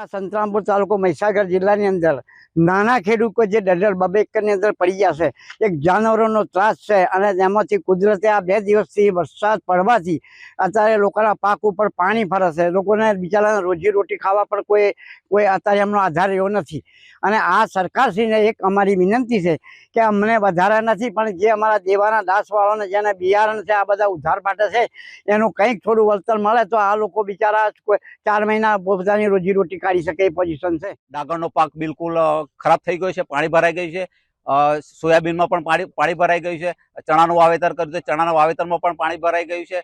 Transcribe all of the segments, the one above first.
સંતરામપુર તાલુકો મહીસાગર જિલ્લાની અંદર નાના ખેડૂતો જે ડડલ 2 એકરની અંદર પડી ગયા છે, એક જાનવરોનો ત્રાસ છે અને તેમાંથી કુદરતે આ 2 દિવસથી વરસાદ પડવાથી અત્યારે લોકોના પાક ઉપર પાણી ફરે છે. લોકોને બિચારાને રોજીરોટી ખાવા પર કોઈ અત્યારે એમનો આધાર રહ્યો નથી. અને આ સરકારશ્રીને એક અમારી વિનંતી છે કે અમને વધારે નથી, પણ જે અમારા દેવાના દાસવાળાને જેને બિયારણ છે, આ બધા ઉધાર માટે છે, એનું કંઈક થોડું વળતર મળે તો આ લોકો બિચારા 4 મહિના પોતાની રોજીરોટી કાઢી શકે એ પોઝિશન છે. ડાંગરનો પાક બિલકુલ ખરાબ થઈ ગયો છે, પાણી ભરાઈ ગયું છે. સોયાબીનમાં પણ પાણી ભરાઈ ગયું છે. ચણાનું વાવેતર કર્યું છે, ચણાના વાવેતરમાં પણ પાણી ભરાઈ ગયું છે.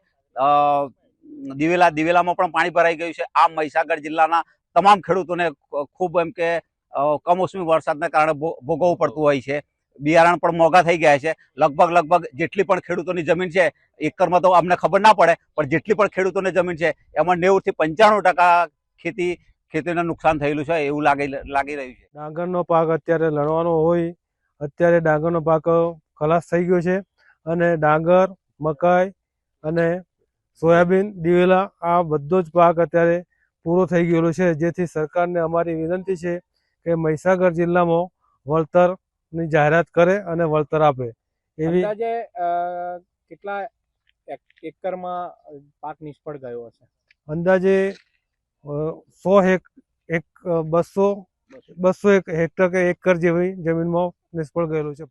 દિવેલામાં પણ પાણી ભરાઈ ગયું છે. આ મહીસાગર જિલ્લાના તમામ ખેડૂતોને ખૂબ એમ કે કમોસમી વરસાદના કારણે ભોગવવું પડતું હોય છે. બિયારણ પણ મોંઘા થઈ ગયા છે. લગભગ જેટલી પણ ખેડૂતોની જમીન છે, એકરમાં તો અમને ખબર ના પડે, પણ જેટલી પણ ખેડૂતોની જમીન છે એમાં 90 થી 95% ખેતીને નુકસાન થયેલું છે એવું લાગી રહ્યું છે. ડાંગરનો પાક અત્યારે લણવાનો હોય, અત્યારે ડાંગરનો પાક ખલાસ થઈ ગયો છે અને ડાંગર, મકાઈ અને સોયાબીન, દિવેલા આ બધો જ પાક અત્યારે પૂરો થઈ ગયેલો છે. જેથી સરકારને અમારી વિનંતી છે કે મહીસાગર જિલ્લામાં વળતરની જાહેરાત કરે અને વળતર આપે. એવી અંદાજે કેટલા એકરમાં પાક નિષ્ફળ ગયો હશે? અંદાજે 200 હેક્ટર કે એકર જેવી જમીનમાં નિષ્ફળ ગયેલું છે.